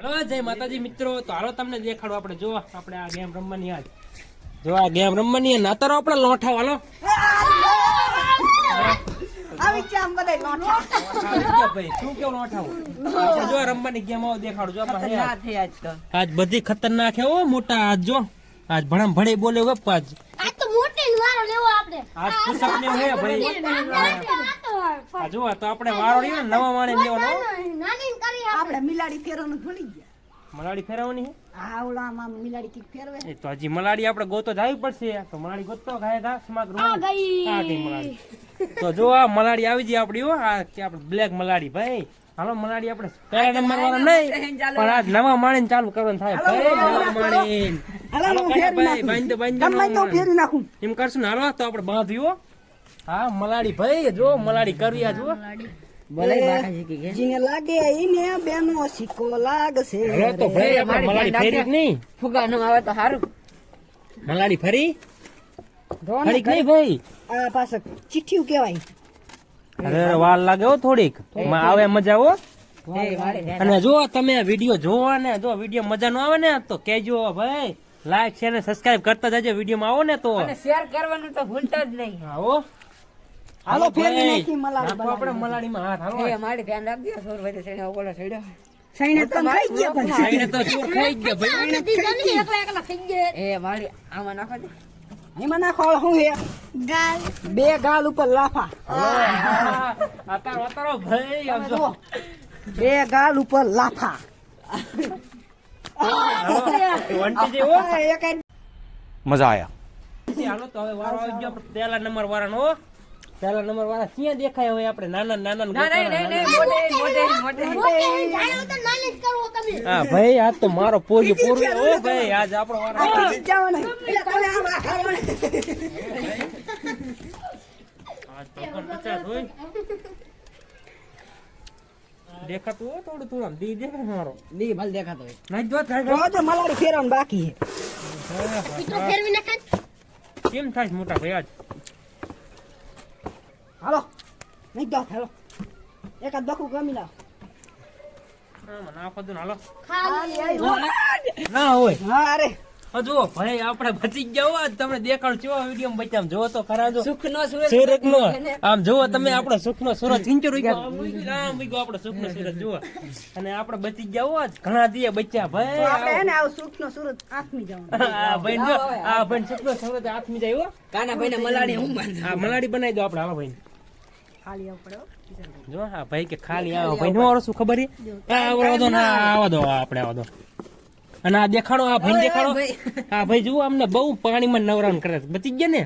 હાલો જય માતાજી મિત્રો. તો હાલો તમને દેખાડો આપણે જો આપણે આ ગેમ રમવાની આજ જો આ ગેમ રમવાની નાતરો આપણે લોઠાવ હાલો આવી ચામ બધાય લોઠા આવી ગયા ભાઈ શું કેવું લોઠાવ આપણે જો રમવાની ગેમ આવો દેખાડો જો આપણે આજ બધી ખતરનાક હે ઓ મોટા આજ જો આજ ભણમ ભણે બોલે ગપ આજ તો મોટી વારો લેવો આપણે આજ પુષપ ને હે ભાઈ આ જો તો આપણે વારો લીધો ને નવા માણે લેવાનો નાની કરી આપણે મિલાડી ફેરવાનું ભૂલી ગયા. મલાડી ફેરવવાની હે આવડામાં મિલાડી કીક ફેરવે એ તો હજી મલાડી આપણે ગોતો જાવી પડશે તો મલાડી ગોતો ગાય ઘા સ્માક રૂ આ ગઈ મલાડી તો જો આ મલાડી આવી ગઈ આપડી હો આ કે આપણે બ્લેક મલાડી ભાઈ હાલો મલાડી આપણે પહેલા નંબર વાળો નહીં પણ આજ નવા માણીને ચાલુ કરવાનું થાય ભાઈ નવા માણીને હાલો હું ફેરવી ભાઈ નાખું બાંધ ગમે તો ફેરવી નાખું એમ કરશું ને હાલો તો આપણે બાંધ્યો હા મલાડી ભાઈ જો મલાડી કરવી આ જો જીને લાગે ઈને બેનો સિક્કો લાગશે હાલો તો ભાઈ આપણે મલાડી ફેરી જ નહીં ફુગા નું આવે તો સારું. મલાડી ફરી ફરી જ નહીં ભાઈ આ પાછળ ચીઠિયું કહેવાય. અરે વાર લાગે હો થોડીક આવે મજા હો અને જો તમે વિડીયો જોવો ને જો વિડીયો મજા નો આવે ને તો કેજો ભાઈ લાઈક શેર ને સબસ્ક્રાઇબ કરતા જજો વિડીયો માં આવો ને તો અને શેર કરવાનું તો ભૂલતા જ નહીં. આવો હાલો ફેરવી ભાઈ. નાખી મલાડી નાખો આપણે મલાડી માં હાથ હાલો એ મારી ધ્યાન રાખજો સોર વધે સેડે ઓલો સેડે સૈને તો ખાઈ ગયા પણ સાઈડે તો ચોર ખાઈ ગયા ભાઈ એકલા એકલા થઈ ગયા એ મારી આમાં નાખો દે. એમાં નાખો હું હે ગાલ બે ગાલ ઉપર લાફા અતારો અતારો ભાઈ આમ જો બે ગાલ ઉપર લાફા વંટી જેવો એક मजा आया. હાલો તો હવે વારો આવી ગયો આપણે પહેલા નંબર વાળાનો હો. પહેલા નંબર વાળા ક્યાં દેખાય હવે આપણે નાના નાના ના નહીં નહીં નહીં મોટે મોટે મોટે જાણો તો નાની જ કરવો તમે હા ભાઈ આજ તો મારો પોરિયો પોરિયો ઓ ભાઈ આજ આપણો વારો જવાનું એટલે તમે આમ ખાવાનું આજ તો પણ 50 હોય દેખાતું હો થોડું થોડું આમ દી દેખાય મારો દી ભલ દેખાતો હોય. નહીં જો થાય રોજ મલાડી ફેરવાનું બાકી છે. તો ફેરવી નાખે કેમ થાય છે મોટા ભાઈ આજ હાલો નહીં દો હાલો એકાદ બકું ગમી લાવ મને આખો દુન હાલો ખાલી ના હોય હા અરે હજુ ભાઈ આપણે બચી ગયા હો આજ તમને દેખાડું છો વિડીયો માં બચ્યા જોવો તો ખરા જો સુખનો સુરજ સુરત નો આમ જોવો તમે આપણો સુખનો સુરત ચિંચો આમ ગયો આપણો સુખનો સુરત જુઓ અને આપણે બચી ગયા હો આજ ઘણા દીએ બચ્યા તો આપણે ભાઈ હે ને આવ સુખનો સુરત આથમી જવાનું. આ ભાઈ જો આ ભાઈ સુખનો સુરત હાથમી જાય હો કાના ભાઈને મલાડી હું બાંધ. આ મલાડી બનાવી દો આપણે હાલો ભાઈ ખાલી આવ પડો જો હા ભાઈ કે ખાલી આવો ભાઈ નો શું ખબર છે આવવા દો ના આવવા દો આપણે આવવા દો અને આ દેખાડો આ ભાઈ દેખાડો હા ભાઈ જુઓ અમને બહુ પાણીમાં નવરાણ કરે છે. બચી ગયા ને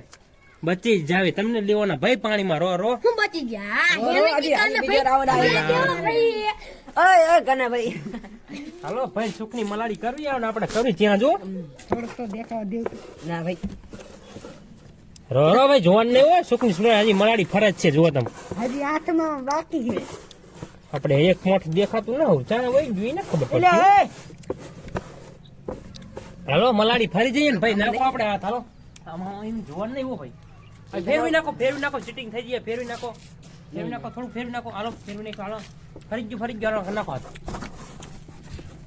બચી જ જાવે તમને લેવાના ભાઈ પાણીમાં રો રો હું બચી ગયા ઓય, હજી બીજો રાઉન્ડ આવી ગયો. ઓય ઓય કાના ભાઈ હાલો ભાઈ સુખની મલાડી કરવી આવે ને આપણે કરવી ત્યાં જો થોડુંક તો દેખાવા દેવું ના ભાઈ રો રો ભાઈ જોવાનું નહીં હોય સુખની સુરે હજી મલાડી ફરજ છે જુઓ તમે હજી હાથમાં બાકી છે આપણે એક મોઠ દેખાતું ના હોય ચાલે વહી ગયું ને ખબર એટલે પડતી એ હાલો મલાડી ફરી જઈએ ને ભાઈ નાખો આપણે હાથ હાલો આમાં એમ જોવાનું નહીં હો ભાઈ આ ફેરવી નાખો ચીટિંગ થઈ જાય ફેરવી નાખો થોડું ફેરવી નાખો હાલો ફેરવી નાખો હાલો ફરી ગયું હાલો નાખો હાથ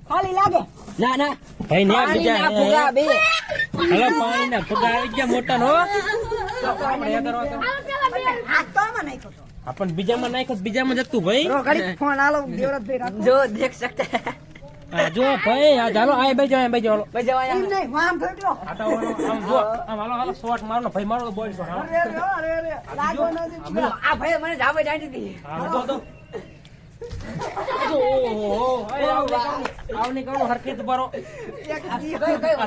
ખાલી લાગે ના ના ભાઈ ને પાણીના ફુગા બે હાલો પાણીના ફુગા આવી ગયા મોટા નો આપણે યાદ રાખો હાથ તો આમાં નાખ્યો તો આપણ બીજામાં નાખ્યો તો બીજામાં જતું ભાઈ રો ઘડી ફોન આલો દેવરાજભાઈ રાખો જો દેખ શકતા હા જો ભાઈ આ ચાલો આ ભાઈ જાવ હાલો બજાવાયા એમ નહીં વામ ફેટલો આ તો આમ જો આમ હાલો શોટ મારો ભાઈ મારો બોલ શોટ હાલો અરે લાગો નથી આ ભાઈ મને જાવે જાણી દીધી હા તો આવને કરો હરકત બારો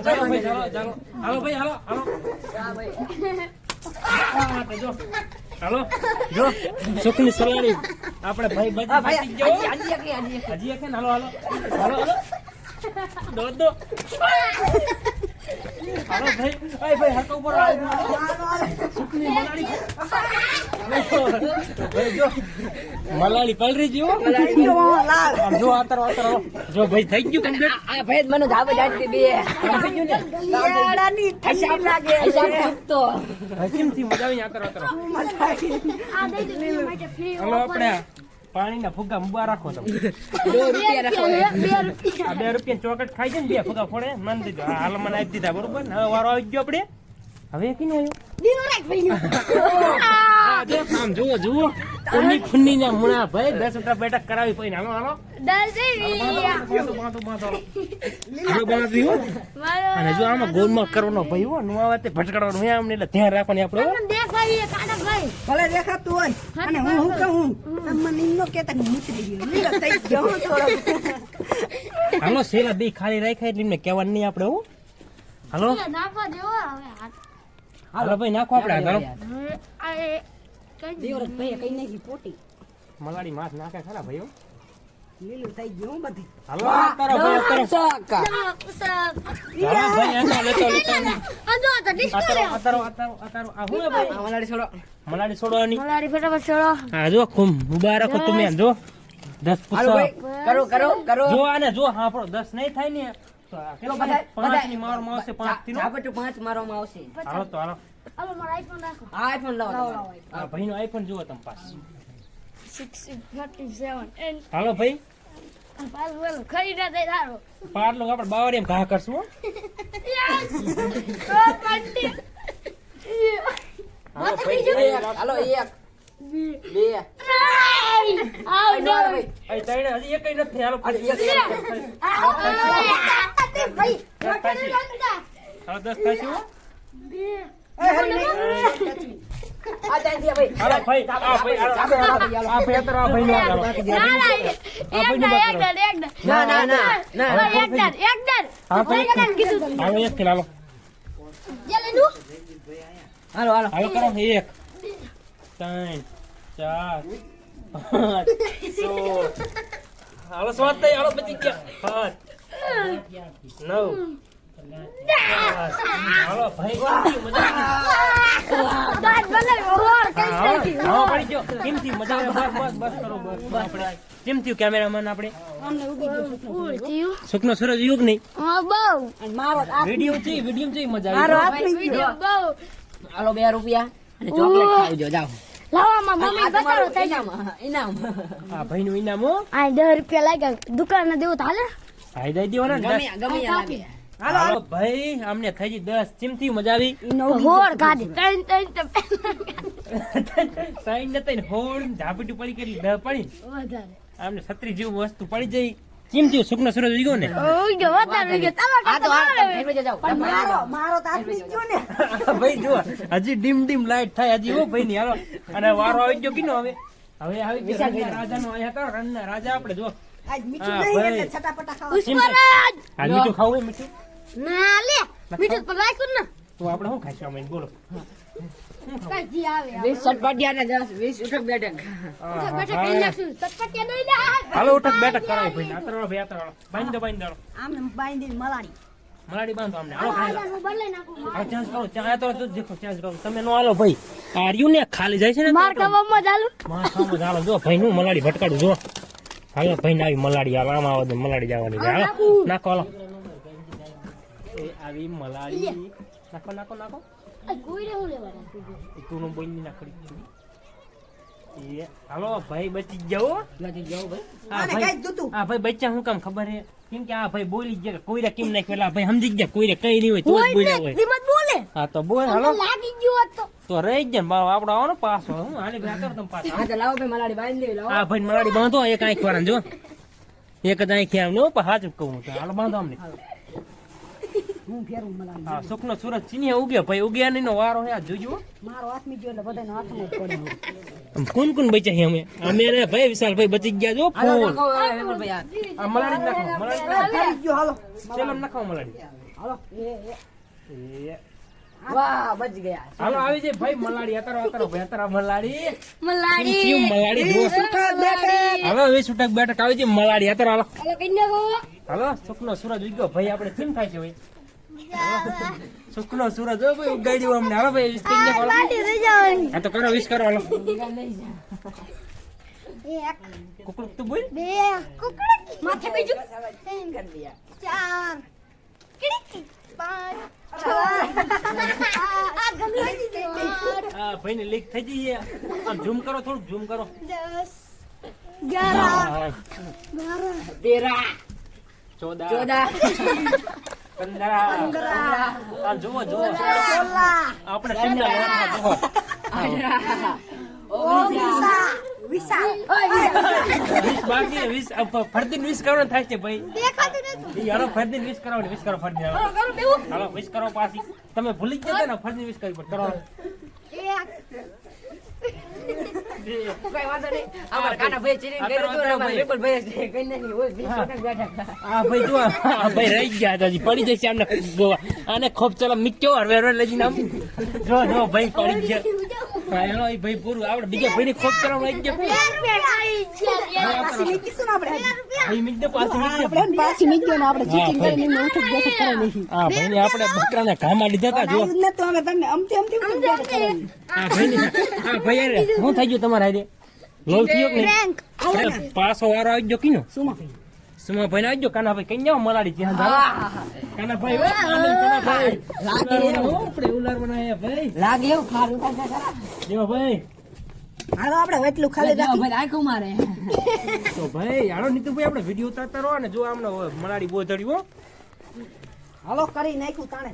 ચાલો ભાઈ ચાલો હાલો ભાઈ હાલો જો હાલો જો સુખની સલાડી આપણે ભાઈ બચી ગયો હજી એક હાલો દો હાલો ભાઈ હરકો ઉપર સુખની મલાડી ભાઈ જો મલાડી પલરી જીવો આમ જો આતર જો ભાઈ થઈ ગયું કમ્પ્લીટ આ ભાઈ મને જાવે જાણી દીધી થઈ ગયું ને યાડાની ઠંડી લાગે હિસાબ ચૂકતો ભાઈ કેમ થી મજા આવી આતર આ દઈ દો માટે ફ્રી હાલો આપણે પાણીના ફુગ્ગા મુબા રાખો તમે. 2 રૂપિયા રાખો. આ 2 રૂપિયા ચોકલેટ ખાઈ જાય ને 2 ફુગ્ગા ફોડે મન દીધો. હાલ મને આપી દીધા બરોબર ને હવે વારો આવી ગયો આપણે. હવે કીનો આવ્યો જો આમ જુઓ જુઓ ઉની ફુન્ની ના મુણા ભાઈ 10 રૂપિયા બેઠક કરાવી પઈને હાલો હાલો અને જો આમાં ગોલમાલ કરવાનો ભાઈ હો નું આવે તે ભટકાડવાનું હે આમને એટલે ધ્યાન રાખવાની આપણે હો. ભલે દેખાતું હોય અને હું કહું મને ઈનો કેતા મૂતરી ગયો લીલો થઈ ગયો હું થોડો. હાલો સેલા બે ખાલી રાખ્યા એટલે એમને કહેવાનું નહીં આપણે હો. હાલો હાલો ભાઈ નાખો આપણે હાલો દેવરત ભાઈ કઈ નાખી પોટી મલાડી માસ નાખે ખરા ભાઈ હો. લીલું થઈ ગયું બધી. હાલો તારો ભાઈ તારો સાકા. હાલો ભાઈ આનો લેતો લેતો અતારો આ હું હે ભાઈ મલાડી છોડો. મલાડી છોડવાની મલાડી ફટાફટ છોડો. હા જો ખૂબ ઉભા રાખો તમે આમ જો 10 હાલો પૂછો ભાઈ કરો જો આને જો હા આપણો 10 નહીં થાય ને તો આ કેટલો બધા- 5 ની મારમાં આવશે 5 થી નો ઝાપટું 5 મારવામાં આવશે. હાલો તો હાલો હાલો મારો આઈફોન રાખો. આ આઈફોન લાવો તમારે. આ ભાઈનો આઈફોન જુઓ તમે પાસ 637 and હાલો ભાઈ પાલ વેલો ખરીદા દે તારો. પાર લોકો આપણે બાવરી એમ ઘા કરશું હો. હાલો ભાઈ હાલો 1 2 આવ ભાઈ નો અહીં તઈને હજી એકઈ નથી હાલો અરે, ભાઈ એક. ભાઈ હાલો 10 થશે હો. આ જાય દિયા ભાઈ. હાલો ભાઈ આ ભાઈ હાલો આ ભાઈ અત્યારે આ ભાઈનો હાલો ના ના એક ના હા ભાઈ હાલો એક ખેલ હાલો હાલો હાલો હાલો કરો 1 3 4 5 6 હાલો સ્વાદ થઈ હાલો બચી ગયા 5 9 હાલો ભાઈ કેમથી મજા આવી હા પડી ગયો કેમથી મજા આવે બસ કરો બસ આપણે કેમથી કેમેરામેન આપણે સુખનો સૂરજ યુગ નહીં વિડિયો છે મજા મારો આવી હાથ નહીં ગયો. હાલો 2 રૂપિયા અને ચોકલેટ ખાવજો જાઓ. લાવામાં મમ્મી આ તમારું બતાવો ઇનામ. આ ભાઈનું ઇનામ હો આ 10 રૂપિયા લાગ્યા દુકાન ને દેવું તો હાલે. હાઈ દઈ દેવાના ને ગમે ગમે યા લાગે. હાલો ભાઈ અમને થઈ ગઈ 10 ચીમથી મજા આવી હોર કાઢી ત્રણ સાઈન નતા ને હોડ ઝાપટી પડી કરી 10 પડી વધારે આમને છત્રી જેવું વસ્તુ પડી જઈ ચીમથી સુખનો સૂરજ ઉગ્યો ને ઓય જો વધારે ગયો આ તો હાલ ફેરવે જાઓ. પણ મારો તો હાથ નહીં ગયો ને. ભાઈ જો હજી ડીમ લાઈટ થાય હજી હો ભાઈ ની હાલો અને વારો આવી ગયો કીનો હવે આવી ગયો રણના રાજાનો આયા હતા રણના રાજા આપણે જો આજ મીઠું હા, નહીં ભાઈ. એટલે છટાપટા ખાવા. પુષ્પરાજ આ મીઠું ખાવું હોય મીઠું ના લે મીઠું પર રાખ્યું ને તો આપણે શું ખાઈશું અમે બોલો કઈ જી આવે 20 સટપાટિયા ને 10 20 ઉઠક બેઠક. બેઠા કઈ નાખશું ચટપટિયા નહીં લે હાલો ઉઠક બેઠક કરાવી ભાઈ આતરો ભાઈ આતરો બાંધી દો આમને બાંધીને મલાડી. મલાડી બાંધો અમને હાલો ખાઈ લો. હું બદલાઈ નાખું હાલો ચાન્સ કરો ચા તો દેખો ચાન્સ કરો તમે નો હાલો ભાઈ આ રહ્યું ને ખાલી જાય છે ને માર કવામાં ચાલુ માં સામો હાલો જો ભાઈ નું મલાડી ભટકાડું જો હાલો ભાઈ આવી મલાડી હાલ આમાં આવે મલાડી જવાની છે હાલો નાખો હાલો એ આવી મલાડી નાખો આ કોઈ રે હું લેવાના તું નો બોઈ નાખડી એ હાલો ભાઈ બચી જાઓ લાગી જાઓ ભાઈ. આને કાંઈ જ દૂતું. આ ભાઈ બચ્ચા હું કામ ખબર હે કેમ કે આ ભાઈ બોલી ગયા કોઈરે કેમ નાખ્યું ભાઈ સમજી ગયા કોઈરે કઈ નહીં હોય તો જ બોલ્યા હોય ધીમત બોલે હા તો બોલ હાલો લાગી ગયો હોત તો રહી જ જાય બાપ આપણો આવો ને પાછો હું હાલી ભાઈ કરો તમે પાછો હા તો લાવો ભાઈ મલાડી બાંધી દેવી લાવો. આ ભાઈ મલાડી બાંધો એક આંખ વાળા જો એક જ આંખ આમ નો પણ હાચું કહું તો હાલો બાંધો અમને હું ફેરું મલાડી. હા સુખનો સૂરજ ચીની ઉગ્યો ભાઈ ઉગ્યા નહીં નો વારો હે આ જોજો મારો હાથ નહીં ગયો એટલે બધાનો હાથમાં જ પડ્યો. કોણ કોણ બચ્યા છે અમે રે ભાઈ વિશાલ ભાઈ બચી ગયા જો હાલો ફૂલ નાખો હવે હેમલભાઈ આ. આ મલાડી નાખો મલાડી ફરી ગયો હાલો. સેલમ નાખો મલાડી હાલો. એ વાહ બચ ગયા. હાલો આવી જાય ભાઈ મલાડી અતરો ભાઈ અતરો મલાડી મલાડી કેમ મલાડી જો હાલો 20 ઉટક બેઠક આવી જાય મલાડી અતરો હાલો હાલો કઈ નાખો હાલો સુખનો સૂરજ ઉગ્યો ભાઈ આપણે કેમ થાય છે ભાઈ સુખનો સૂરજ હો ભાઈ ઉગાડ્યો અમને હાલો ભાઈ વિશ કરી નાખો હાલો. લાટી રહી જાય હા તો કરો વિશ કરો હાલો એક કુકડુક તું બોલ બે કુકડી માથે બીજું કરી દયા. 4 કિડી 5 આ ગંદી આ ભાઈ ને લીક થઈ જઈએ આમ ઝૂમ કરો થોડુંક ઝૂમ કરો 10 11 13 14 14 15 આ જુઓ આપણે ટીમના લોટમાં જુઓ 20 બાકી 20 ફરતી 20 કરવાનું થાય છે ભાઈ દેખાતું નતું ઈ હાલો ફરતી 20 કરવાની 20 કરો ફરતી હાલો 20 કરો પાછી તમે ભૂલી જ જતા ને ફરતી 20 કરવી પડે કરો કઈ વાંધો નહીં અમારા કાના ભાઈ ચીરીને કર્યું હતું ને અમારા વિપુલ ભાઈ કઈ નહીં હોય 20 બેઠા આ ભાઈ જો આ ભાઈ રહી ગયા હતા હજી પડી જશે આમને ગોવા આને ખોપ ચલો મિક્યો હરવે લઈ જઈને આમ જો ભાઈ પડી ગયા હા એનો ઈ ભાઈ પૂરું આપણે બીજા ભાઈની ખોપ ચલો લઈ ગયા પાછી મૂકીશું ને આપણે ભાઈ મિક્યો પાછું મિક્યો આપણે પાછી મૂક્યો ને આપણે ચીટિંગ કરીને એમને ઉઠક બેઠક કરે નહીં આ ભાઈને આપણે બકરાને ઘામાં લીધા હતા જો ને તો અમે તમને અમથી ઉઠક બેઠક કરે આ ભાઈ યાર શું થઈ ગયું તમારા હાથે લોલ થયો કે નહીં પાછો વારો આવી ગયો કીનો સુમા ભાઈ આવી ગયો કાના ભાઈ કઈ જાવ મલાડી ત્યાં કાના ભાઈ આપણે ઉલાર બનાયા ભાઈ લાગે એવું ખારું દેવા ભાઈ હાલો આપણે એટલું ખાલી રાખી ભાઈ આંખો મારે તો ભાઈ હાલો નીતુભાઈ આપણે વિડીયો ઉતારતા રહો ને જો આમને મલાડી બહુ ધડ્યો હાલો કરી નાખ્યું તાણે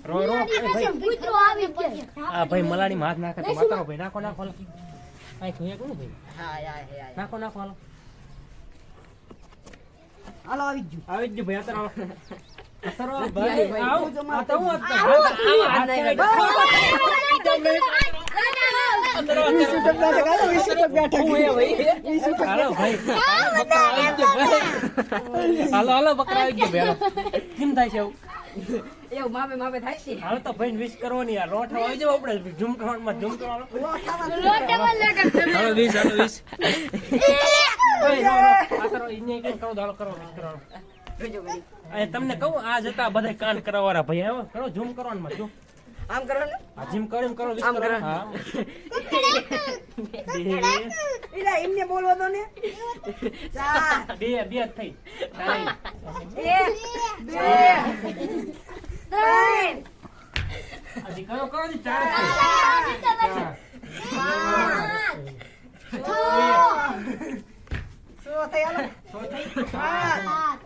રો રો કૂતરો આવી ગયો આ ભાઈ મલાડી માં હાથ નાખે તો માતાનો ભાઈ નાખો નાખો આઈ ખોયા કોણ ભાઈ હા યાર નાખો નાખો હાલો હાલો આવી ગયું આવી જ ભાઈ અત્યારે આવો ભાઈ આવો આ તો હું હાલો ભાઈ હાલો બકરા આવી ગયો ભાઈ કેમ થાય છે એવું માપે થાય છે હાલો તો ભાઈ વિશ કરવાની યાર રોઠ આવી જાવ આપણે ઝૂમ કરવાનું ઝૂમ કરવાનું હાલો વિશ આ કરો ઇને કઈ કરો દાડો કરો વિશ કરવાનો આ તમને કહું આ જતા બધા કાન કરવાવાળા ભાઈ આવો કરો ઝૂમ કરવાનું માં જો આમ કરો ને આ જીમ કરીને કરો વિશ આમ કરો કરો. હા એલા એમને બોલવા દો ને 4 બે બે થઈ તારી. 1 હજી કરો કરો હજી ચાર જ થઈ. ચાર. શું થઈ હાલો છ થઈ. 5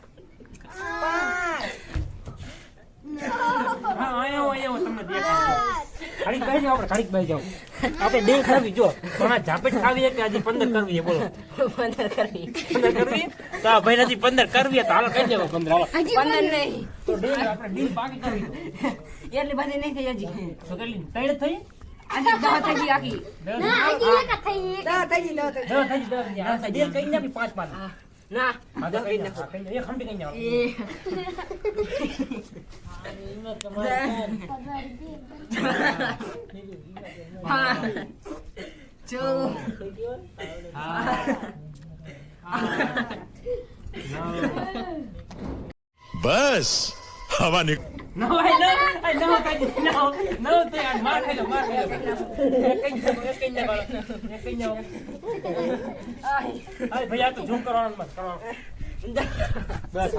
હા આયો તમને દેખાય ખાડીક બેસી જાઓ આપણે ખાડીક બેસી જાઓ આપણે બે ખાવી જો પણ આ ઝાપટ ખાવી કે હજી 15 કરવી છે બોલો 15 કરવી 15 કરવી તો આ ભાઈ નથી 15 કરવી તો હાલો કહી દેવો 15 હાલો 15 નહીં તો ડીલ આપણે ડીલ પાકી કરવી એટલી બધી નહીં થઈ હજી તો કેટલી ત્રણ થઈ આજે 10 થઈ ગઈ આખી દા થઈ ગઈ દા થઈ ગઈ. ડીલ કઈ નાખી 5 5 ના હા તો કઈ નાખો એક ખંડી કઈ નાખો બસ હવા નીક No, I know, no, te mar ખાઈ લો કઈ ના અરે ભૈયા તો ઝૂમ કરવાનું મત કરવાનું બસ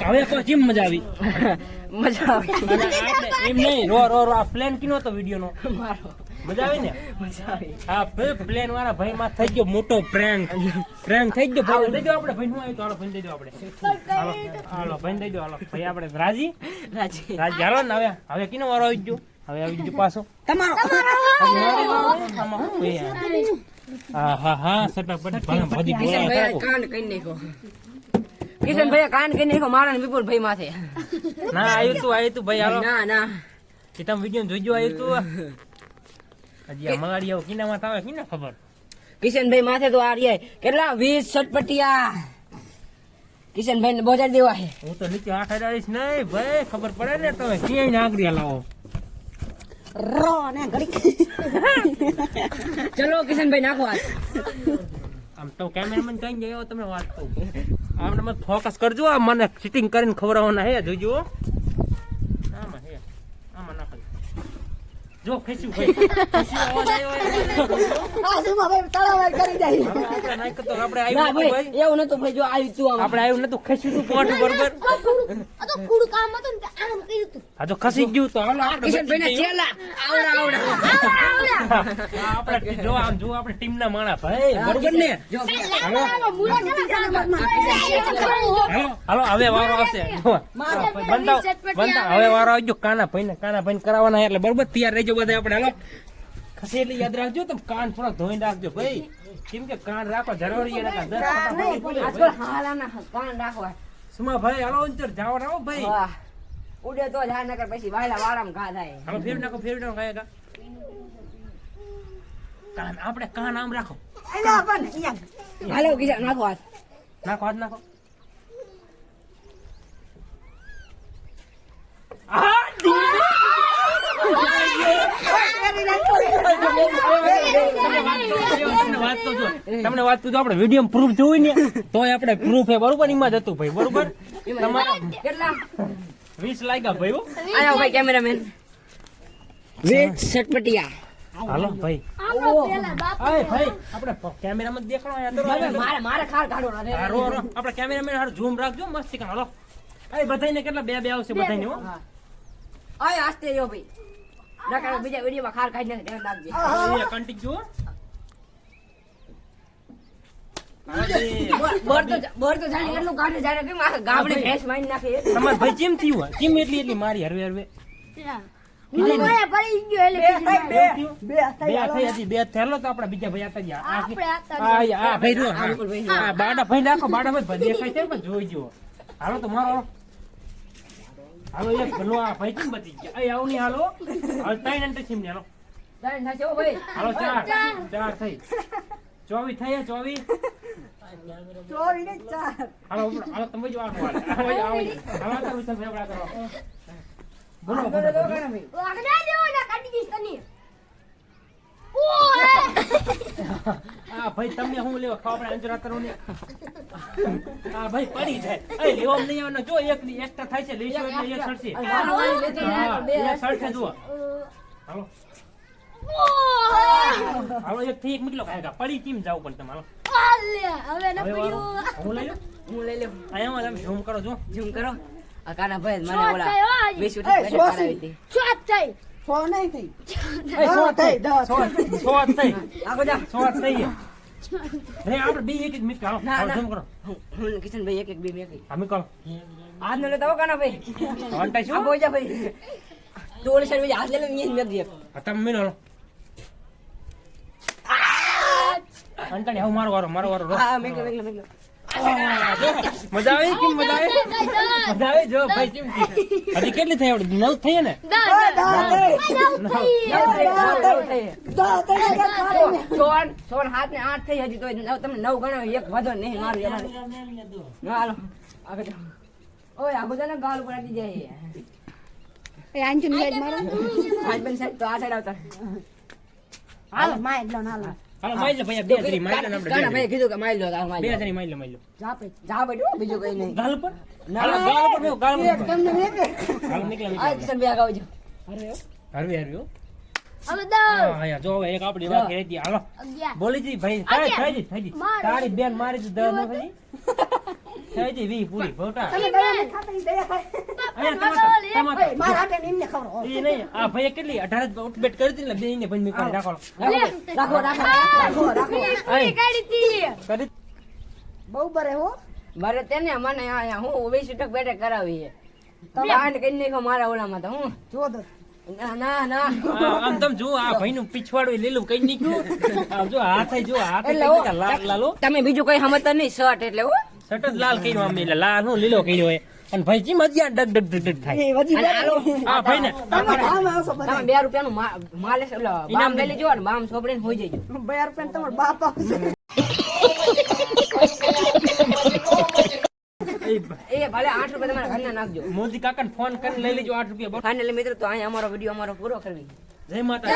હવે તો કેમ મજા આવી મજા આવે આપણે એમ નહીં રો આ પ્લેન કીનો હતો વિડિયો નો મારો મજા આવી ને મજા આવે હા પ્લેન વાળા ભાઈ માં થઈ ગયો મોટો પ્રેન્ક થઈ ગયો ભાઈ દઈ દો આપણે ભાઈ નું આવ્યું તો હાલો ભાઈ દઈ દો આપણે હાલો ભાઈ દઈ દો હાલો ભાઈ આપણે રાજી હાલો ને હવે કિનો વારો આવી ગયો હવે આવી ગયો પાછો તમારો હા સટાપટ બધી કિશનભાઈ કાન કરી નાખો કિશનભાઈ કાન કરી નાખો મારા ને વિપુલ ભાઈ માથે ના આવ્યું તું ભાઈ હાલો ના કે તમે વિડીયો જોઈજો આવ્યું તું હજી આ મગાડી આવું કિના માં આવે કિના ખબર કિશનભાઈ માથે તો આ રહ્યા કેટલા 20 સટપટિયા કિશનભાઈ ને બોજાર દેવા છે હું તો નીચે આઠ અડાડીશ નહીં ભાઈ ખબર પડે ને તમે ક્યાંય નાગરિયા લાવો રો ને ઘડી ચલો કિશનભાઈ નાખો આ આમ તો કેમેરામેન કઈ ગયો તમે વાત કહું આમને મત ફોકસ કરજો આ મને સિટિંગ કરીને ખવડાવવાના હે જોજો આમાં નાખો જો ખેંચ્યું ભાઈ ખેંચ્યું, અવાજ આવ્યો, આ સુમા ભાઈ તળાવ કરી જાય આપણે નાખ્યું તો આપણે ના આવ્યું નતું ભાઈ ભાઈ, એવું નતું ભાઈ જો આવ્યું તું આમ આપણે આવ્યું નતું, ખેંચ્યું તું પોટ બરોબર. આ તો કુડું કામ હતું ને આમ કર્યું તું. આ તો ખસી ગયું તો હાલો આપણે કિશનભાઈ બચી જઈએ. ચેલા આવડા આ આપણે જો આમ જો આપણે ટીમના માણા ભાઈ બરોબર ને. જો હાલો હવે વારો આવશે. જો, બનતા હવે વારો આવજો કાના ભાઈ કરાવવાના એટલે બરોબર તૈયાર રહેજો બધા આપણે. હાલો ખસે એટલે યાદ રાખજો, તમે કાન થોડા ધોઈને રાખજો ભાઈ, કેમ કે કાન રાખો જરૂરી છે. નકર 10 ફટાફટ બોલે આજકાલ ભાઈ. હાલાના કાન રાખવા સુમા ભાઈ હાલો અંતર જાવ રાવો ભાઈ. વાહ ઉડે તો જાય નકર પછી વાયલા વાળામાં ઘા થાય હાલો ફેરવી નાખો કાંઈ કાન આપણે કાન આમ રાખો, અલ્યા પણ અહીંયા હાલો કિશન નાખો હાથ નાખો હાથ નાખો. તમને વાત તો જો આપણે વિડીયો પ્રૂફ જોઈ ને તોય આપણે પ્રૂફ હે બરોબર, એમાં જ હતું ભાઈ બરોબર. તમારા કેટલા 20 લાગ્યા ભાઈ હો. આયો ભાઈ કેમેરામેન વેટ સટપટિયા હાલો ભાઈ આપણો પેલા બાપ આય ભાઈ આપણે કેમેરામાં દેખાડો અહીંયા તો મારે મારે ખાર કાઢો ના હા, રો આપણે કેમેરામેન હારું ઝૂમ રાખજો મસ્તી કાઢો. હાલો આય બધાયને કેટલા બે આવશે બધાયને હો. આય આસ્તે રહ્યો ભાઈ નકર બીજા વિડિયોમાં ખાર કાઢી નાખે ધ્યાન રાખજે એ કંટીક જો. બર તો જાણે એટલું કાઢે જાણે કે મારે ગામડે ભેંસ મારી નાખે તમાર ભાઈ કેમ થયું કેમ એટલી મારી હરવે હરવે હું મને પડી ગયો એટલે બે થયું? બે બે થઈ હજી બે થયેલો તો આપણે બીજા ભાઈ આતા ગયા. આપણે આતા આ ભાઈ જો હા બાડા ભાઈ નાખો બાડા ભાઈ દેખાય છે પણ જોઈ જો. હાલો તો મારો હાલો એક ભલો આ ભાઈ કેમ બચી ગયા. આવું નહીં હાલો હાલ 3 અંતે છીમ હાલો જાણે થાશે ઓ ભાઈ હાલો 4 થઈ 24 થઈ 24 ચોવી ને ચાર હાલો હાલો તમે જો આવો હાલો હાલો તમે સબ ફેવડા કરો બોલો બોલો ભાઈ વાગડા દેવો ના કાઢી દીસ તને ઓય આ ભાઈ તમને હું લેવા ખાવા આપણે અંજરા કરો ને આ ભાઈ પડી જાય એ લેવા નહીં આવવાનો જો એક ની એકતા થાય છે લેશો એટલે એક સરશે વાળો વાળી લેતી જાય હા, બે એક સરશે જુઓ હાલો ઓય હાલો એક થી એક મિટલો ખાયગા પડી કેમ જાવ પણ તમે હાલો આલે હવે ન હવે વારો પડ્યું હું લઈ લઉં હું લઈ લઉં અહીંયા તમે ઝૂમ કરો જો ઝૂમ કરો આ કાના ભાઈ મને શોર્ટ ઓલા થયો આજે. 20 ઉઠી કરાવી હતી શોટ થઈ ફો નહીં થઈ એ સોત થઈ દસ. સોત થઈ આગો જા સોત થઈ રે આપણે બે એક એક મિનિટ હાલો ના, હાલો ના. ઝૂમ કરો હું કિશન ભાઈ એક એક બે બે અમે કરો હાથ ન લેતા હો કાના ભાઈ વાંટાઈ આ શું બોજા ભાઈ તો ઓલી સાઈડ હાથ લે ને મેં દે આ તમે મિલો હાલો અંટાણી હવે મારો વારો રો. હા મેં મજા આવી કેમ મજા આવી જો ભાઈ કેમ થઈ હજી કેટલી થઈ આવડી 9 થઈ ને સોન હાથ ને 8 થઈ હજી તો તમને 9 ગણાવ એક વધો નહીં મારું અમારે હાલો આગળ જાઓ. ઓય આગળ જાને ગાલ ઉપર આટી જાય એ આંચું હેડ મારો આજ બન સાઈડ તો આ સાઈડ આવતા હાલ માય લો હાલ હાલો માઈ લે ભાઈ બે ધરી માઈ લે ને આપણે કાના ભાઈ કીધું કે મારી લો તાર બે મારી ધરી માઈ લે જા પે જા બેટો બીજું કઈ નહીં ગાલ પર હાલો ગાલ પર બેહો, ગાલ પર તમને મેં હાલો નીકળે આ કિશન ભાઈ આગળ આવજો હરવે હરવે હવે દસ હા યા જો એક આપડી બાકી રહી ગઈ હાલો 11 બોલી જી ભાઈ થઈ જી મારો. તારી બેન મારી જ દર નો થઈ જી 20 પૂરી ભોટા અહીંયા તમાર મારા હાથે નિમને ખબર એ નહીં આ ભાઈ કેટલી 18 જ ઉઠબેટ કરી હતી ને બે ને ભાઈ મીકો રાખો રાખો પૂરી કાઢી હતી કરી બહુ બરે હો મારે તેને મને આયા હું 20 ટક બેઠક કરાવી છે કાંડ કઈ નાખો મારા ઓલામાં તો હું જો દો ના ના આમ તમ જો આ ભાઈ નું પીછવાડું લીલું કઈ નીકળ્યું આમ જો હાથ જો હાથ એટલે લાલ લાલો તમે બીજું કઈ સમજતા નહીં શર્ટ એટલે હો સટત લાલ કર્યો આમ એટલે લાલ નો લીલો કર્યો હોય અને ભાઈ જી મજા ડગ ડગ ડગ ડગ થાય એ વજી આ ભાઈ ને તમે આમ આવશો તમે બધા 2 રૂપિયાનું માલે બામ લઈ લેજો ને બામ સોપડીને હોઈ જજો 2 રૂપિયા તમારો બાપ આવશે એ ભલે 8 રૂપિયા તમારા ઘરના નાખજો મોદી કાકા ફોન કરીને લઈ લેજો 8 રૂપિયા ફાઇનલી મિત્રો તો અહીંયા અમારો વિડીયો અમારો પૂરો કરવી જય માતા